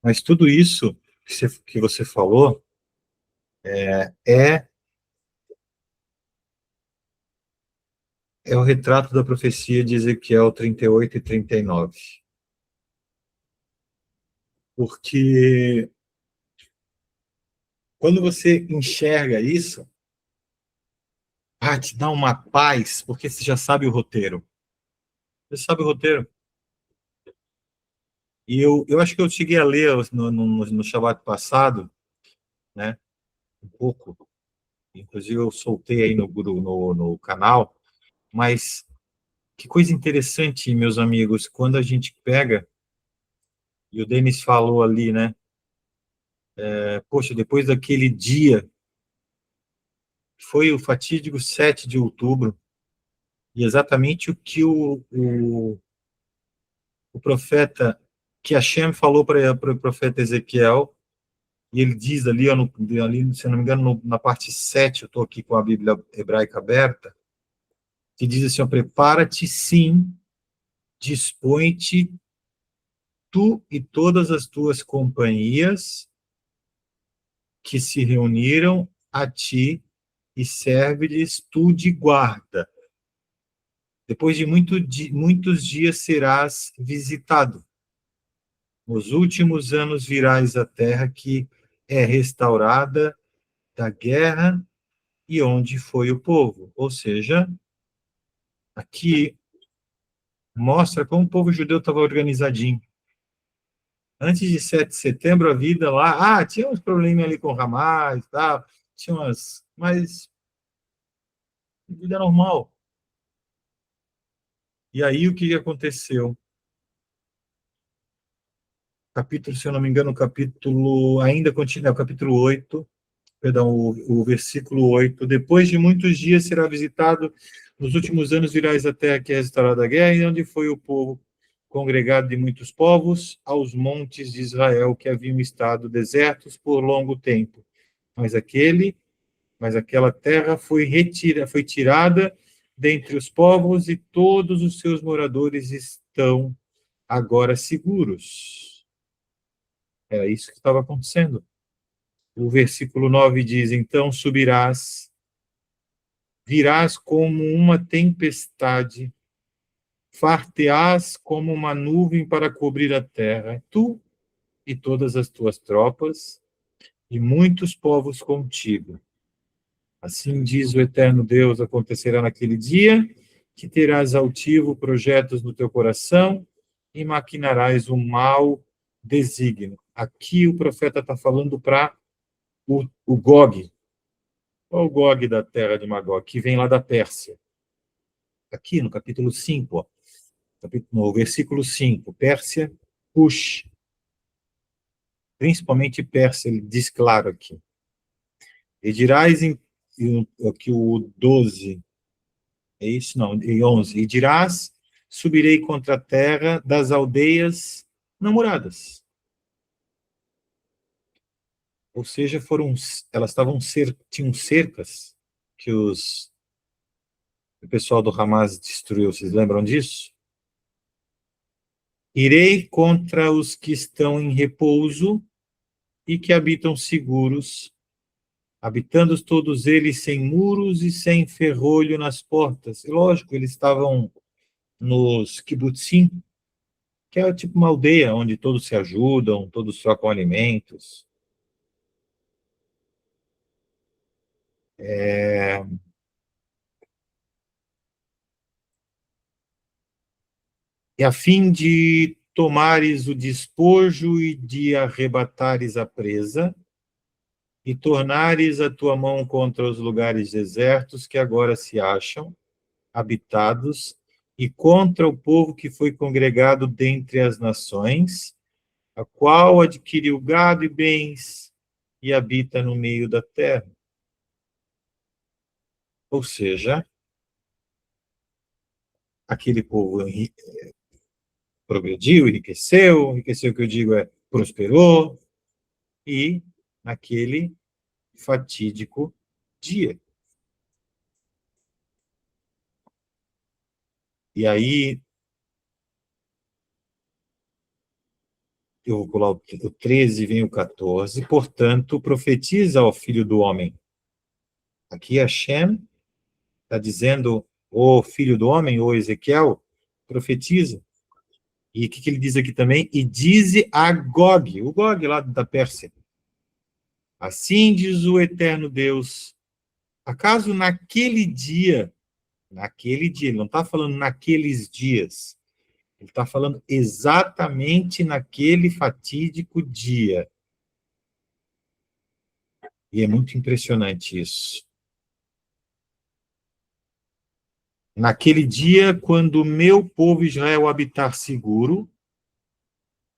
Mas tudo isso que você falou é, é o retrato da profecia de Ezequiel 38 e 39. Porque quando você enxerga isso, te dá uma paz, porque você já sabe o roteiro. Você sabe o roteiro. E eu acho que eu cheguei a ler no Shabbat passado, né, um pouco. Inclusive, eu soltei aí no canal. Mas que coisa interessante, meus amigos, quando a gente pega, e o Denis falou ali, né? Poxa, depois daquele dia, foi o fatídico 7 de outubro, e exatamente o que o profeta, que Hashem falou para o profeta Ezequiel, e ele diz ali, ó, ali, se eu não me engano, na parte 7, eu estou aqui com a Bíblia hebraica aberta, que diz assim, ó, prepara-te sim, dispõe-te, tu e todas as tuas companhias que se reuniram a ti e serve-lhes tu de guarda. Depois de muitos dias serás visitado. Nos últimos anos virás à terra que é restaurada da guerra e onde foi o povo. Ou seja, aqui mostra como o povo judeu estava organizadinho. Antes de 7 de setembro, a vida lá, tinha uns problemas ali com o Hamas, tá? Tinha umas, mas vida normal. E aí o que aconteceu? Capítulo, se eu não me engano, o capítulo ainda continua, o capítulo 8, perdão, o versículo 8. Depois de muitos dias será visitado, nos últimos anos virás a terra que é restaurada da guerra, e onde foi o povo congregado de muitos povos, aos montes de Israel que haviam estado desertos por longo tempo. Mas aquela terra foi tirada dentre os povos e todos os seus moradores estão agora seguros. Era isso que estava acontecendo. O versículo 9 diz: então virás como uma tempestade, far-te-ás como uma nuvem para cobrir a terra, tu e todas as tuas tropas, e muitos povos contigo. Assim diz o eterno Deus: acontecerá naquele dia que terás altivo projetos no teu coração e maquinarás o mau desígnio. Aqui o profeta está falando para o Gog. Qual o Gog da terra de Magog? Que vem lá da Pérsia. Aqui no capítulo 5, ó, no versículo 5, Pérsia, Cush, principalmente Pérsia, ele diz claro aqui. E dirás aqui o 12, é isso? Não, em 11. E dirás, subirei contra a terra das aldeias namoradas. Ou seja, elas tinham cercas que o pessoal do Hamas destruiu. Vocês lembram disso? Irei contra os que estão em repouso e que habitam seguros, habitando todos eles sem muros e sem ferrolho nas portas. E, lógico, eles estavam nos kibbutzim, que é tipo uma aldeia onde todos se ajudam, todos trocam alimentos. E a fim de tomares o despojo e de arrebatares a presa, e tornares a tua mão contra os lugares desertos que agora se acham habitados, e contra o povo que foi congregado dentre as nações, a qual adquiriu gado e bens e habita no meio da terra. Ou seja, aquele povo progrediu, enriqueceu que eu digo prosperou, e naquele fatídico dia. E aí eu vou pular o 13, vem o 14, portanto, profetiza ao filho do homem. Aqui Hashem está dizendo, ô filho do homem, ô Ezequiel, profetiza. E o que ele diz aqui também? E dize a Gog, o Gog lá da Pérsia. Assim diz o eterno Deus, acaso naquele dia, ele não está falando naqueles dias, ele está falando exatamente naquele fatídico dia. E é muito impressionante isso. Naquele dia, quando o meu povo Israel habitar seguro,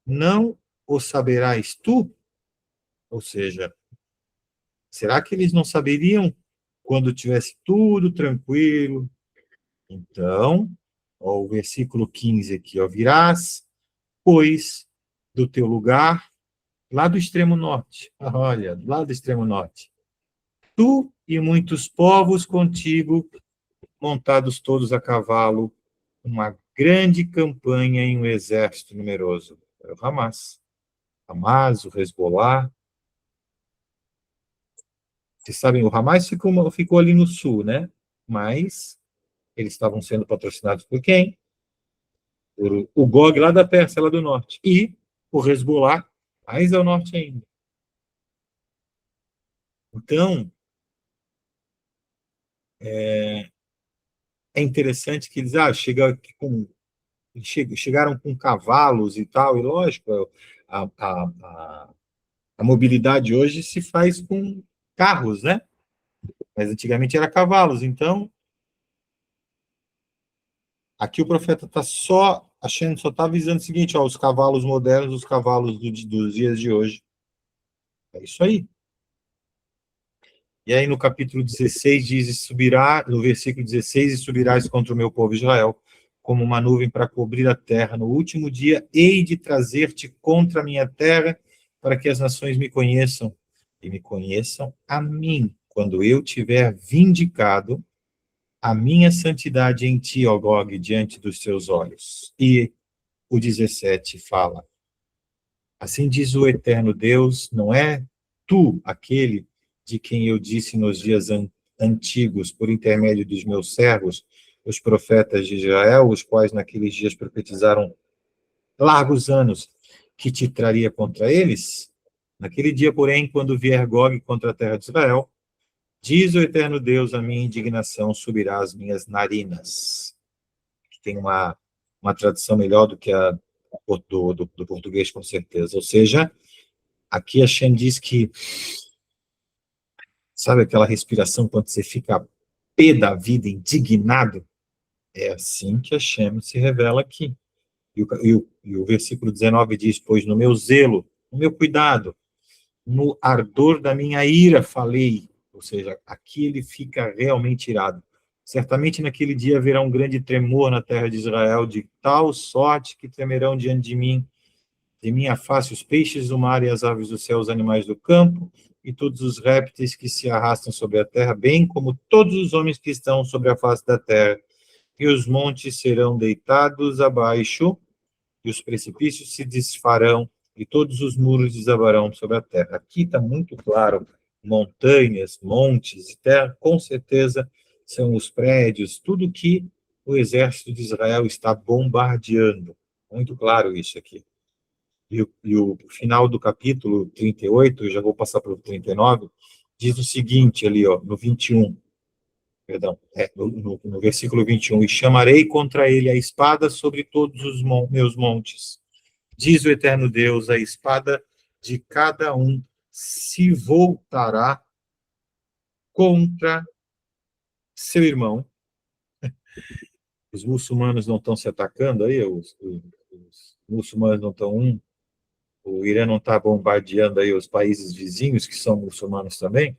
não o saberás tu? Ou seja, será que eles não saberiam quando tivesse tudo tranquilo? Então, ó, o versículo 15 aqui, ó, virás, pois, do teu lugar, lá do extremo norte, olha, lá do extremo norte, tu e muitos povos contigo, montados todos a cavalo, uma grande campanha em um exército numeroso. É o Hamas. Hamas, o Hezbollah. Vocês sabem, o Hamas ficou ali no sul, né? Mas eles estavam sendo patrocinados por quem? Por o Gog lá da Pérsia, lá do norte. E o Hezbollah, mais ao norte ainda. Então, é interessante que eles chegaram com cavalos e tal, e lógico, a mobilidade hoje se faz com carros, né? Mas antigamente era cavalos. Então, aqui o profeta está só achando, só está avisando o seguinte, ó, os cavalos modernos, os cavalos dos dias de hoje. É isso aí. E aí no capítulo 16 diz, subirá, no versículo 16, e subirás contra o meu povo Israel, como uma nuvem para cobrir a terra. No último dia, hei de trazer-te contra a minha terra, para que as nações me conheçam, e me conheçam a mim, quando eu tiver vindicado a minha santidade em ti, ó Gog, diante dos teus olhos. E o 17 fala, assim diz o eterno Deus, não é tu aquele de quem eu disse nos dias antigos, por intermédio dos meus servos, os profetas de Israel, os quais naqueles dias profetizaram largos anos, que te traria contra eles? Naquele dia, porém, quando vier Gog contra a terra de Israel, diz o eterno Deus, a minha indignação subirá às minhas narinas. Tem uma tradução melhor do que a do português, com certeza. Ou seja, aqui a Shem diz que, sabe aquela respiração quando você fica pé da vida, indignado? É assim que a Shem se revela aqui. E o versículo 19 diz, pois no meu zelo, no meu cuidado, no ardor da minha ira falei. Ou seja, aqui ele fica realmente irado. Certamente naquele dia haverá um grande tremor na terra de Israel, de tal sorte que tremerão diante de minha face os peixes do mar e as aves do céu, os animais do campo, e todos os répteis que se arrastam sobre a terra, bem como todos os homens que estão sobre a face da terra. E os montes serão deitados abaixo, e os precipícios se desfarão, e todos os muros desabarão sobre a terra. Aqui está muito claro, montanhas, montes e terra, com certeza são os prédios, tudo que o exército de Israel está bombardeando. Muito claro isso aqui. E o final do capítulo 38, eu já vou passar para o 39, diz o seguinte ali, ó, no 21, perdão, no versículo 21, e chamarei contra ele a espada sobre todos os meus montes. Diz o eterno Deus, a espada de cada um se voltará contra seu irmão. Os muçulmanos não estão se atacando aí, os muçulmanos não estão o Irã não está bombardeando aí os países vizinhos, que são muçulmanos também,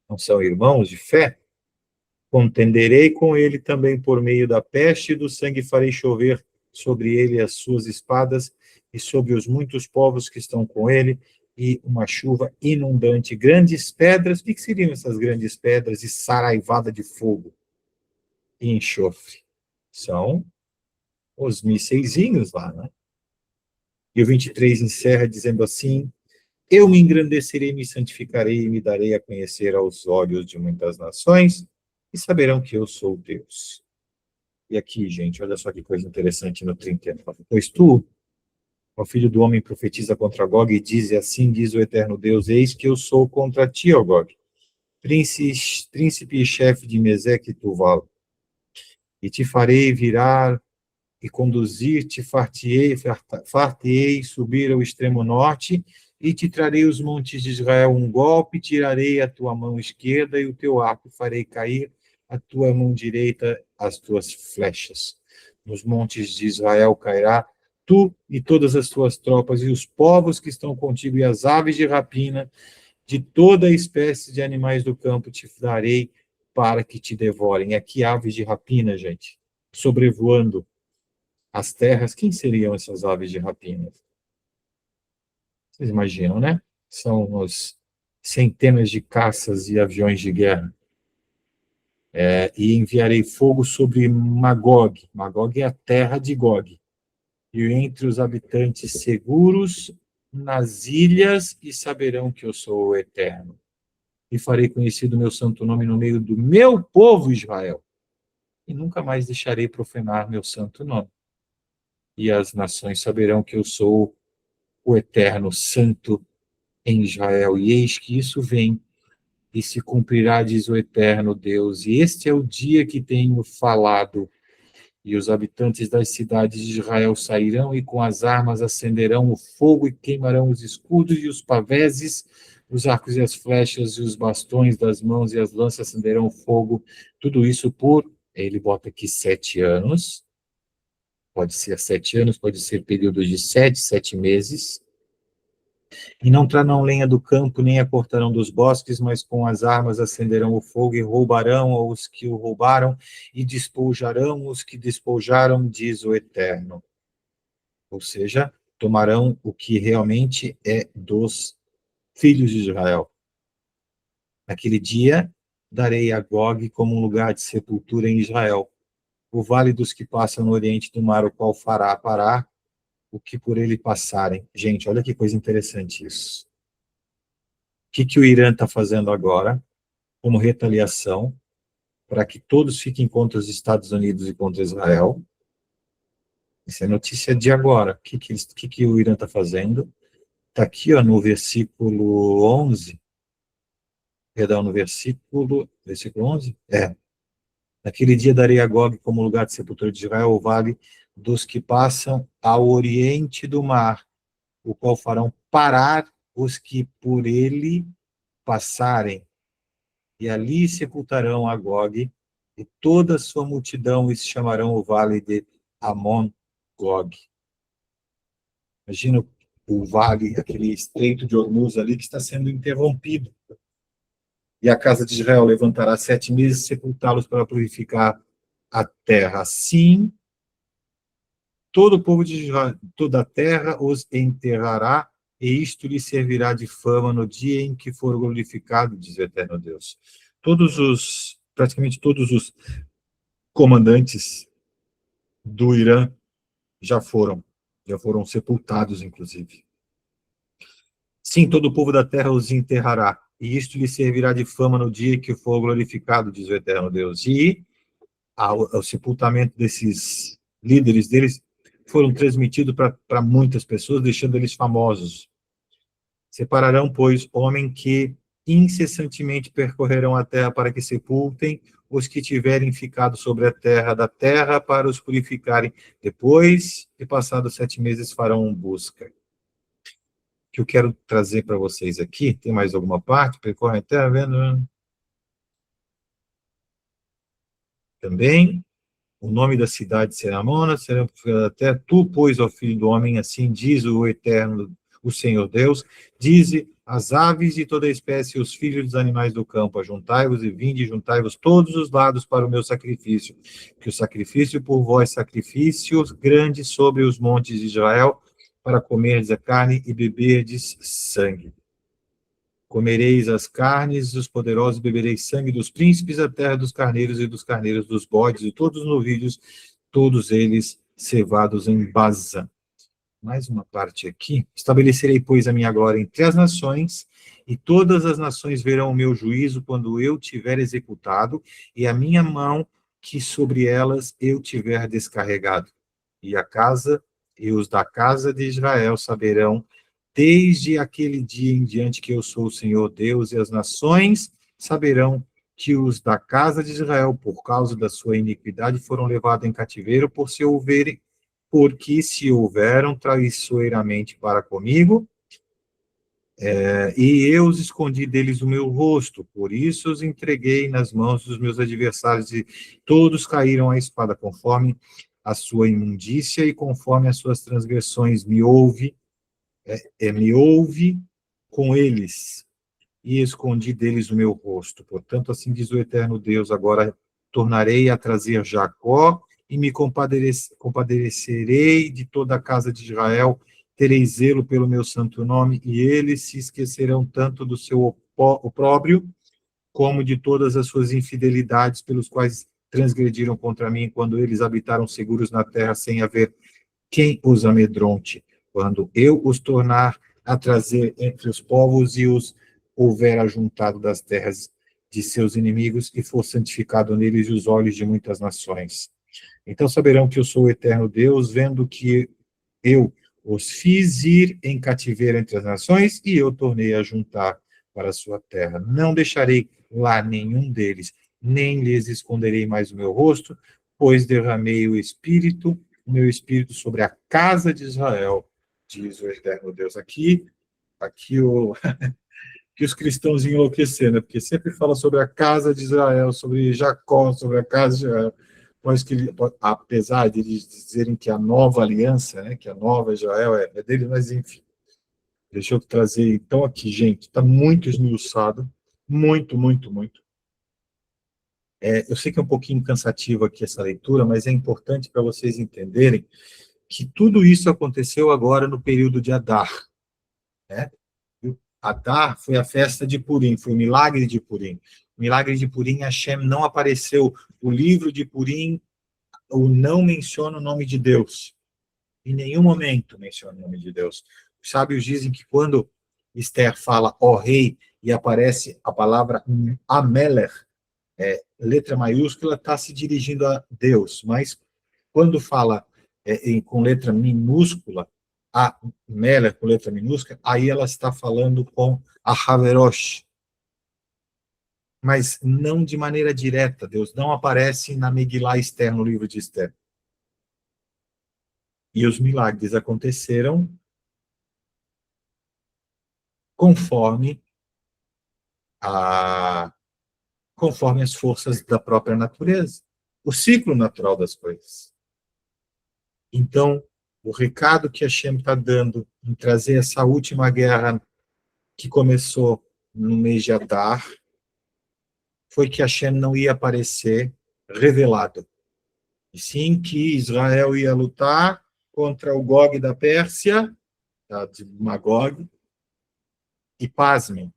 não são irmãos de fé? Contenderei com ele também por meio da peste e do sangue farei chover sobre ele as suas espadas e sobre os muitos povos que estão com ele, e uma chuva inundante, grandes pedras. O que seriam essas grandes pedras? E saraivada de fogo e enxofre. São os mísseizinhos lá, né? E o 23 encerra dizendo assim: eu me engrandecerei, me santificarei e me darei a conhecer aos olhos de muitas nações, e saberão que eu sou Deus. E aqui, gente, olha só que coisa interessante no 39. Pois tu, ó filho do homem, profetiza contra Gog e diz, e assim diz o eterno Deus, eis que eu sou contra ti, ó Gog, príncipe e chefe de Meseque e Tuval, e te farei virar e conduzir-te, far-te-ei subir ao extremo norte, e te trarei os montes de Israel um golpe, tirarei a tua mão esquerda e o teu arco, farei cair a tua mão direita as tuas flechas. Nos montes de Israel cairá tu e todas as tuas tropas, e os povos que estão contigo, e as aves de rapina, de toda a espécie de animais do campo te darei para que te devorem. Aqui aves de rapina, gente, sobrevoando as terras. Quem seriam essas aves de rapina? Vocês imaginam, né? São os centenas de caças e aviões de guerra. E enviarei fogo sobre Magog. Magog é a terra de Gog. E entre os habitantes seguros nas ilhas, e saberão que eu sou o Eterno. E farei conhecido o meu santo nome no meio do meu povo Israel. E nunca mais deixarei profanar meu santo nome. E as nações saberão que eu sou o Eterno Santo em Israel. E eis que isso vem e se cumprirá, diz o Eterno Deus. E este é o dia que tenho falado. E os habitantes das cidades de Israel sairão e com as armas acenderão o fogo e queimarão os escudos e os paveses, os arcos e as flechas e os bastões das mãos e as lanças acenderão o fogo. Tudo isso por, ele bota aqui 7 anos, pode ser 7 anos, pode ser períodos de 7 meses. E não trarão lenha do campo, nem a cortarão dos bosques, mas com as armas acenderão o fogo e roubarão os que o roubaram e despojarão os que despojaram, diz o Eterno. Ou seja, tomarão o que realmente é dos filhos de Israel. Naquele dia, darei a Gog como um lugar de sepultura em Israel, o vale dos que passam no oriente do mar, o qual fará parar o que por ele passarem. Gente, olha que coisa interessante isso. O que o Irã está fazendo agora, como retaliação, para que todos fiquem contra os Estados Unidos e contra Israel? Isso é notícia de agora. O que o Irã está fazendo? Está aqui, ó, no versículo 11, perdão, no versículo 11? Naquele dia darei a Gog como lugar de sepultura de Israel, o vale dos que passam ao oriente do mar, o qual farão parar os que por ele passarem, e ali sepultarão a Gog, e toda a sua multidão, e se chamarão o vale de Amon-Gog. Imagina o vale, aquele estreito de Ormuz ali, que está sendo interrompido. E a casa de Israel levantará 7 meses, sepultá-los para purificar a terra. Assim, todo o povo de Israel, toda a terra os enterrará, e isto lhe servirá de fama no dia em que for glorificado, diz o Eterno Deus. Praticamente todos os comandantes do Irã já foram sepultados, inclusive. Sim, todo o povo da terra os enterrará, e isto lhe servirá de fama no dia que for glorificado, diz o Eterno Deus. E o sepultamento desses líderes deles foram transmitidos para muitas pessoas, deixando eles famosos. Separarão, pois, homem que incessantemente percorrerão a terra para que sepultem os que tiverem ficado sobre a terra da terra para os purificarem. Depois de passados 7 meses farão busca. O que eu quero trazer para vocês aqui, tem mais alguma parte? Percorrem a terra, vendo? Também. O nome da cidade será Mona, será até tu, pois, ó filho do homem, assim diz o Eterno, o Senhor Deus, dize as aves de toda espécie, os filhos dos animais do campo, ajuntai-vos e vinde, juntai-vos todos os lados para o meu sacrifício, que o sacrifício por vós, sacrifício grande sobre os montes de Israel, para comerdes a carne e beberdes sangue. Comereis as carnes dos poderosos, bebereis sangue dos príncipes, a terra dos carneiros e dos carneiros dos bodes, e todos os novilhos, todos eles cevados em Baza. mais uma parte aqui. Estabelecerei, pois, a minha glória entre as nações, e todas as nações verão o meu juízo quando eu tiver executado, e a minha mão que sobre elas eu tiver descarregado. E a casa e os da casa de Israel saberão, desde aquele dia em diante, que eu sou o Senhor Deus, e as nações saberão que os da casa de Israel, por causa da sua iniquidade, foram levados em cativeiro porque se houveram traiçoeiramente para comigo, e eu os escondi deles o meu rosto, por isso os entreguei nas mãos dos meus adversários, e todos caíram à espada, conforme a sua imundícia e conforme as suas transgressões. Me ouve com eles, e escondi deles o meu rosto. Portanto, assim diz o eterno Deus: agora tornarei a trazer Jacó, e me compadecerei de toda a casa de Israel, terei zelo pelo meu santo nome, e eles se esquecerão tanto do seu opróbrio, como de todas as suas infidelidades, pelos quais transgrediram contra mim, quando eles habitaram seguros na terra, sem haver quem os amedronte, quando eu os tornar a trazer entre os povos, e os houver ajuntado das terras de seus inimigos, e for santificado neles os olhos de muitas nações. Então saberão que eu sou o eterno Deus, vendo que eu os fiz ir em cativeiro entre as nações, e eu tornei a juntar para a sua terra. Não deixarei lá nenhum deles, nem lhes esconderei mais o meu rosto, pois derramei o meu espírito sobre a casa de Israel, diz o eterno Deus. Aqui que os cristãos enlouquecendo, né? Porque sempre fala sobre a casa de Israel, sobre Jacó, sobre a casa de Israel, mas que, apesar de eles dizerem que a nova aliança, né, que a nova Israel é dele, mas enfim. Deixa eu trazer, então, aqui, gente, está muito esmiuçado, muito, muito, muito. Eu sei que é um pouquinho cansativo aqui essa leitura, mas é importante para vocês entenderem que tudo isso aconteceu agora no período de Adar, né? Adar foi a festa de Purim, foi o milagre de Purim. O milagre de Purim, Hashem não apareceu. O livro de Purim não menciona o nome de Deus. Em nenhum momento menciona o nome de Deus. Os sábios dizem que quando Esther fala, ó rei, e aparece a palavra Amelech, letra maiúscula, está se dirigindo a Deus. Mas quando fala com letra minúscula, a Mela com letra minúscula, aí ela está falando com a Haverosh, mas não de maneira direta. Deus não aparece na Megilá Esther, no livro de Esther. E os milagres aconteceram conforme conforme as forças da própria natureza, o ciclo natural das coisas. Então, o recado que a Hashem está dando em trazer essa última guerra que começou no mês de Adar foi que Hashem não ia aparecer revelado, e sim que Israel ia lutar contra o Gog da Pérsia, de Magog, e pasmem,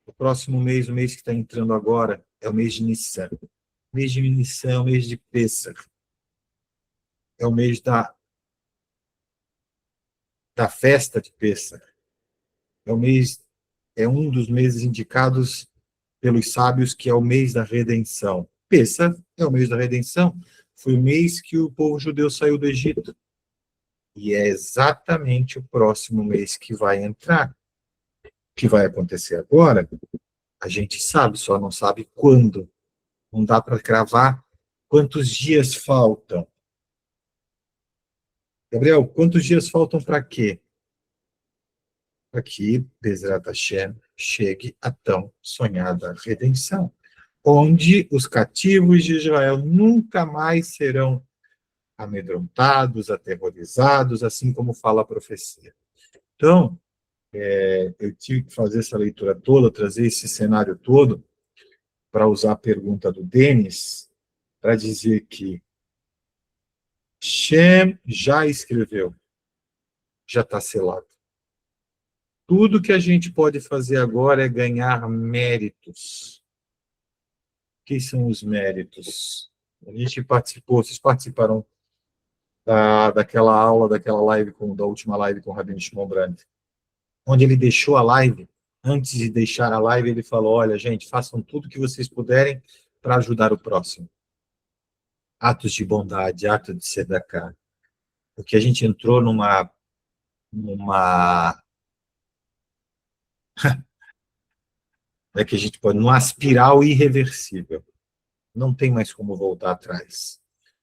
o próximo mês, o mês que está entrando agora, é o mês de Nissan. O mês de Nissan é o mês de Pêssar, é o mês da festa de Pêssar, é um dos meses indicados pelos sábios que é o mês da redenção. Pêssar é o mês da redenção, foi o mês que o povo judeu saiu do Egito. E é exatamente o próximo mês que vai entrar. O que vai acontecer agora, a gente sabe, só não sabe quando. Não dá para cravar quantos dias faltam. Gabriel, quantos dias faltam para quê? Para que Bezerra Hashem chegue a tão sonhada redenção, onde os cativos de Israel nunca mais serão amedrontados, aterrorizados, assim como fala a profecia. Então, eu tive que fazer essa leitura toda, trazer esse cenário todo, para usar a pergunta do Denis, para dizer que Shem já escreveu, já está selado. Tudo que a gente pode fazer agora é ganhar méritos. O que são os méritos? A gente participou, vocês participaram daquela aula, daquela live, da última live com o Rabino Shimon Brand, onde ele deixou a live. Antes de deixar a live, ele falou: olha, gente, façam tudo que vocês puderem para ajudar o próximo. Atos de bondade, atos de tzedakah. Porque a gente entrou numa que a gente pode, numa espiral irreversível. Não tem mais como voltar atrás.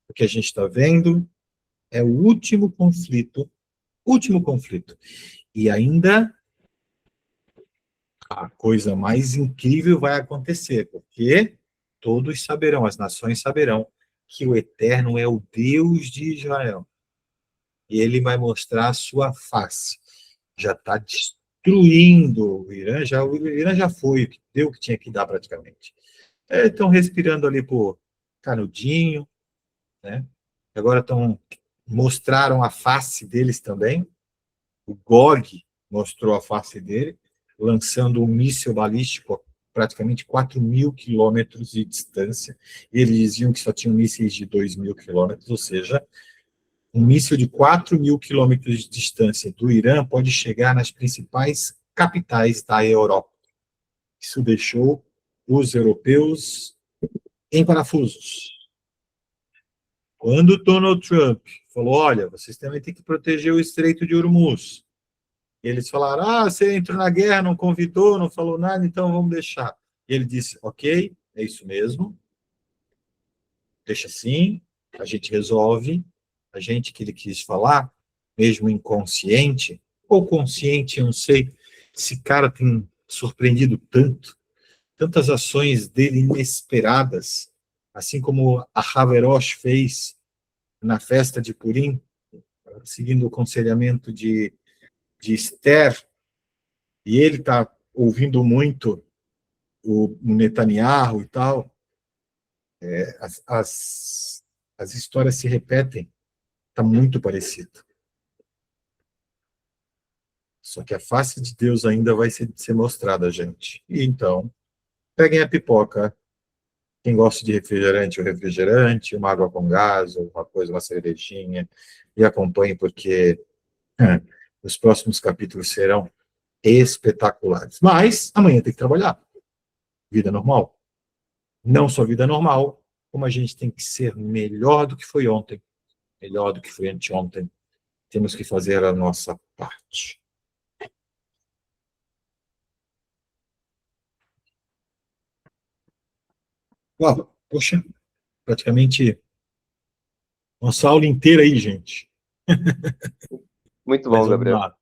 O que a gente está vendo é o último conflito. E ainda a coisa mais incrível vai acontecer, porque todos saberão, as nações saberão, que o Eterno é o Deus de Israel. E ele vai mostrar a sua face. Já está destruindo o Irã já foi, deu o que tinha que dar praticamente. Estão respirando ali por canudinho, né? Agora mostraram a face deles também. O Gog mostrou a face dele, lançando um míssil balístico a praticamente 4.000 quilômetros de distância. E eles diziam que só tinham mísseis de 2.000 quilômetros, ou seja, um míssil de 4.000 quilômetros de distância do Irã pode chegar nas principais capitais da Europa. Isso deixou os europeus em parafusos. Quando Donald Trump falou: olha, vocês também têm que proteger o Estreito de Hormuz, eles falaram: você entrou na guerra, não convidou, não falou nada, então vamos deixar. E ele disse: ok, é isso mesmo, deixa assim, a gente resolve. A gente que ele quis falar, mesmo inconsciente, ou consciente, eu não sei, esse cara tem surpreendido tantas ações dele inesperadas, assim como a Haverosh fez na festa de Purim, seguindo o aconselhamento de Esther, e ele está ouvindo muito o Netanyahu e tal, as, as, as histórias se repetem, está muito parecido. Só que a face de Deus ainda vai ser mostrada, gente. E então, peguem a pipoca. Quem gosta de refrigerante, o refrigerante, uma água com gás, uma coisa, uma cervejinha, e acompanhe, porque os próximos capítulos serão espetaculares. Mas amanhã tem que trabalhar. Vida normal. Não só vida normal, como a gente tem que ser melhor do que foi ontem, melhor do que foi anteontem. Temos que fazer a nossa parte. Uau, poxa, praticamente nossa aula inteira aí, gente. Muito Mas bom, vamos Gabriel. lá.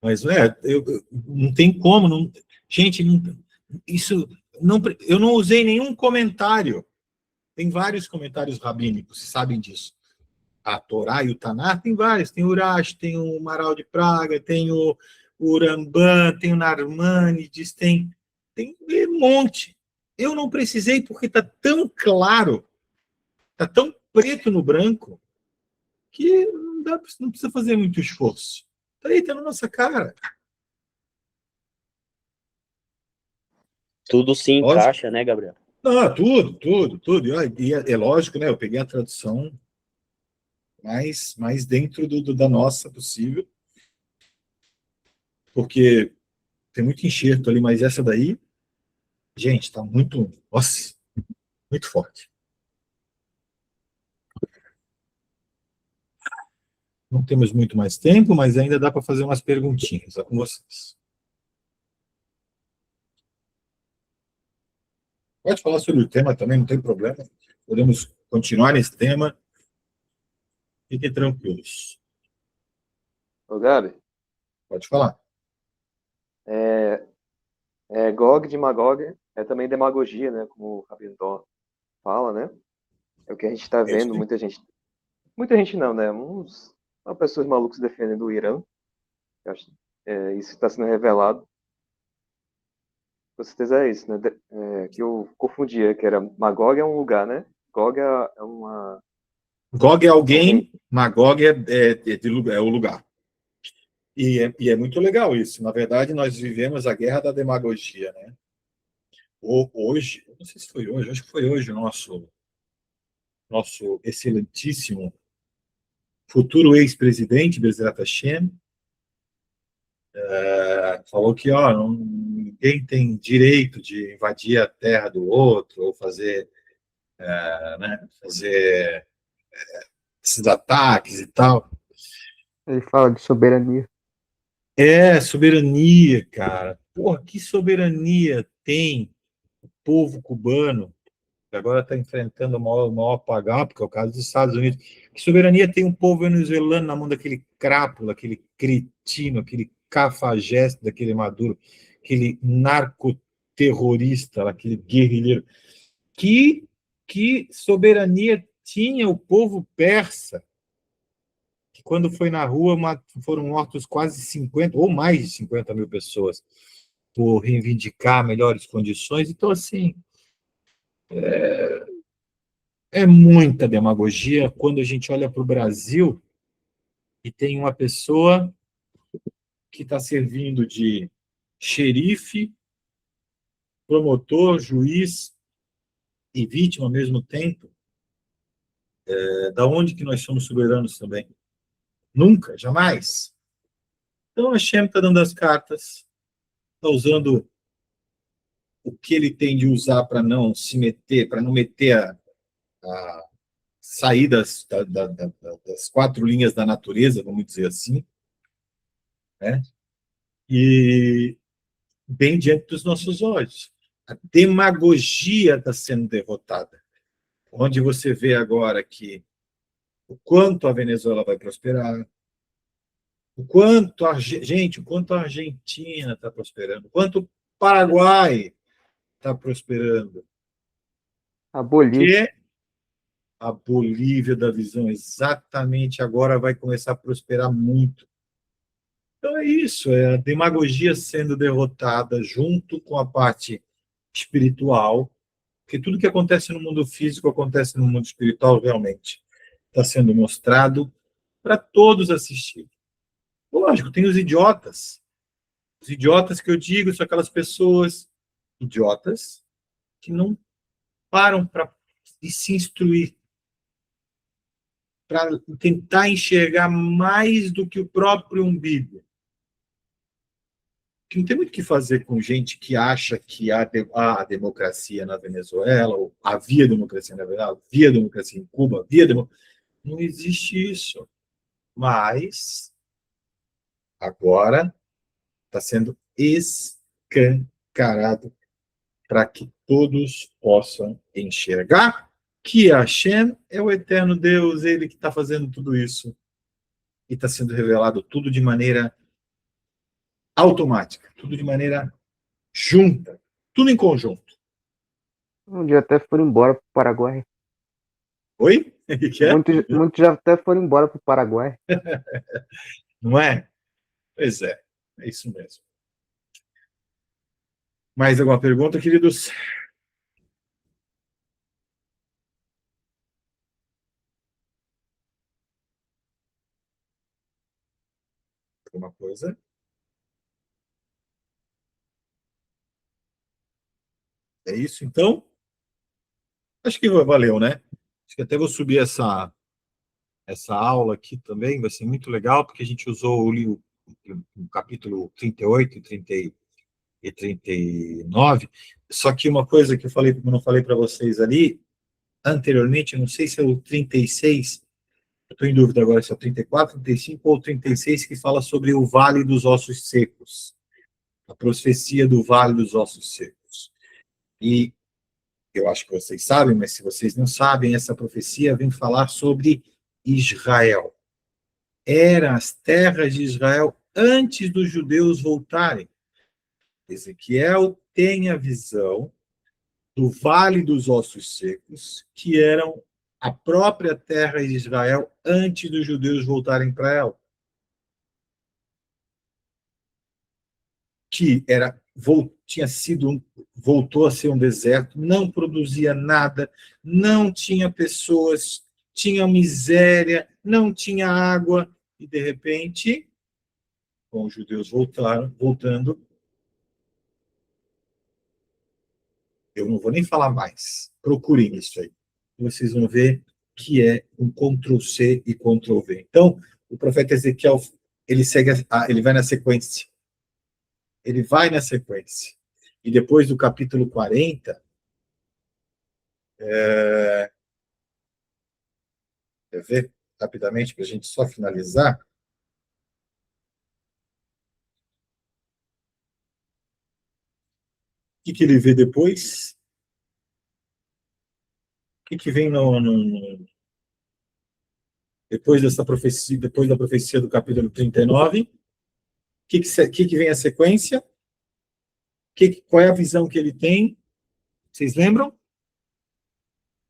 Mas não tem como, não, gente, isso não, eu não usei nenhum comentário. Tem vários comentários rabínicos, vocês sabem disso. A Torá e o Taná tem vários, tem o Urash, tem o Maral de Praga, tem o Ramban, tem o Narmanides, tem um monte. Eu não precisei porque está tão claro, está tão preto no branco, que não precisa fazer muito esforço. Está aí, está na nossa cara. Tudo se Lógico. encaixa, né, Gabriel? Não, tudo. E é lógico, né? Eu peguei a tradução mais dentro da nossa possível, porque tem muito enxerto ali, mas essa daí, gente, está muito, nossa, muito forte. Não temos muito mais tempo, mas ainda dá para fazer umas perguntinhas com vocês. Pode falar sobre o tema também, não tem problema. Podemos continuar nesse tema. Fiquem tranquilos. Ô, Gabi, Pode falar. Gog de Magog é também demagogia, né? Como o Rabino Dor fala, né? É o que a gente está É isso vendo, aí. muita gente não, né? Pessoas malucas defendendo o Irã. Eu acho, isso está sendo revelado. Com certeza é isso, né? Que eu confundia, que era Magog é um lugar, né? Gog é uma Gog é alguém, alguém. Magog é o lugar. E é muito legal isso. Na verdade, nós vivemos a guerra da demagogia, né? Hoje, não sei se foi hoje, acho que foi hoje o nosso excelentíssimo futuro ex-presidente, Bezerra Hashem, falou que ninguém tem direito de invadir a terra do outro ou fazer esses ataques e tal. Ele fala de soberania. Soberania, cara. Porra, que soberania tem o povo cubano, que agora está enfrentando o maior apagão, porque é o caso dos Estados Unidos. Que soberania tem um povo venezuelano na mão daquele crápula, aquele cretino, aquele cafajeste daquele Maduro, aquele narcoterrorista, aquele guerrilheiro. Que soberania tinha o povo persa, que quando foi na rua foram mortos quase 50, ou mais de 50 mil pessoas, por reivindicar melhores condições. Então, assim, é muita demagogia quando a gente olha para o Brasil e tem uma pessoa que está servindo de xerife, promotor, juiz e vítima ao mesmo tempo. Da onde que nós somos soberanos também? Nunca, jamais. Então, a Hashem está dando as cartas, está usando o que ele tem de usar para não se meter, para não meter a sair das quatro linhas da natureza, vamos dizer assim, né? E bem diante dos nossos olhos. A demagogia está sendo derrotada. Onde você vê agora que o quanto a Venezuela vai prosperar, o quanto o quanto a Argentina está prosperando, o quanto o Paraguai está prosperando, A Bolívia. que a Bolívia da visão exatamente agora vai começar a prosperar muito. Então é isso, é a demagogia sendo derrotada junto com a parte espiritual, porque tudo que acontece no mundo físico acontece no mundo espiritual realmente. Está sendo mostrado para todos assistirem. Lógico, tem os idiotas. Os idiotas que eu digo são aquelas pessoas idiotas que não param para se instruir, para tentar enxergar mais do que o próprio umbigo. Que não tem muito o que fazer com gente que acha que há democracia na Venezuela, ou havia democracia na Venezuela, havia democracia em Cuba, não existe isso. Mas agora está sendo escancarado para que todos possam enxergar que Hashem é o eterno Deus, ele que está fazendo tudo isso. E está sendo revelado tudo de maneira automática, tudo de maneira junta, tudo em conjunto. Um dia até foram embora para o Paraguai. Oi? O que é? Muitos já até foram embora para o Paraguai. Não é? Pois é isso mesmo. Mais alguma pergunta, queridos? Alguma coisa? É isso, então? Acho que valeu, né? Acho que até vou subir essa aula aqui também, vai ser muito legal, porque a gente usou o capítulo 38 e 39. Só que uma coisa que eu não falei para vocês ali anteriormente, não sei se é o 36, eu estou em dúvida agora se é o 34, 35 ou 36, que fala sobre o Vale dos Ossos Secos, a profecia do Vale dos Ossos Secos. E eu acho que vocês sabem, mas se vocês não sabem, essa profecia vem falar sobre Israel. Eram as terras de Israel antes dos judeus voltarem. Ezequiel tem a visão do Vale dos Ossos Secos, que eram a própria terra de Israel antes dos judeus voltarem para ela. Que voltou a ser um deserto, não produzia nada, não tinha pessoas, tinha miséria, não tinha água, e de repente, com os judeus voltando, eu não vou nem falar mais, procurem isso aí, vocês vão ver que é um Ctrl+C e Ctrl+V. Então, o profeta Ezequiel, ele ele vai na sequência. Ele vai na sequência. E depois do capítulo 40, quer ver rapidamente, para a gente só finalizar? O que ele vê depois? O que vem depois dessa profecia, depois da profecia do capítulo 39? O que vem a sequência? Qual é a visão que ele tem? Vocês lembram?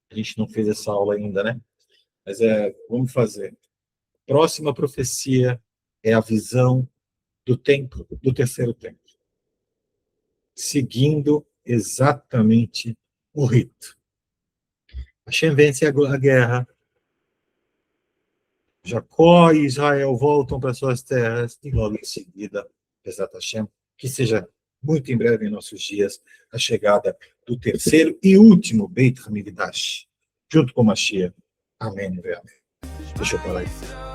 A gente não fez essa aula ainda, né? Mas vamos fazer. Próxima profecia é a visão do templo, do terceiro templo, seguindo exatamente o rito. Hashem vence a guerra, Jacó e Israel voltam para suas terras, e logo em seguida, Bezat Hashem, que seja muito em breve em nossos dias, a chegada do terceiro e último Beit HaMikdash, junto com Mashiach. Amém. Deixa eu parar aí.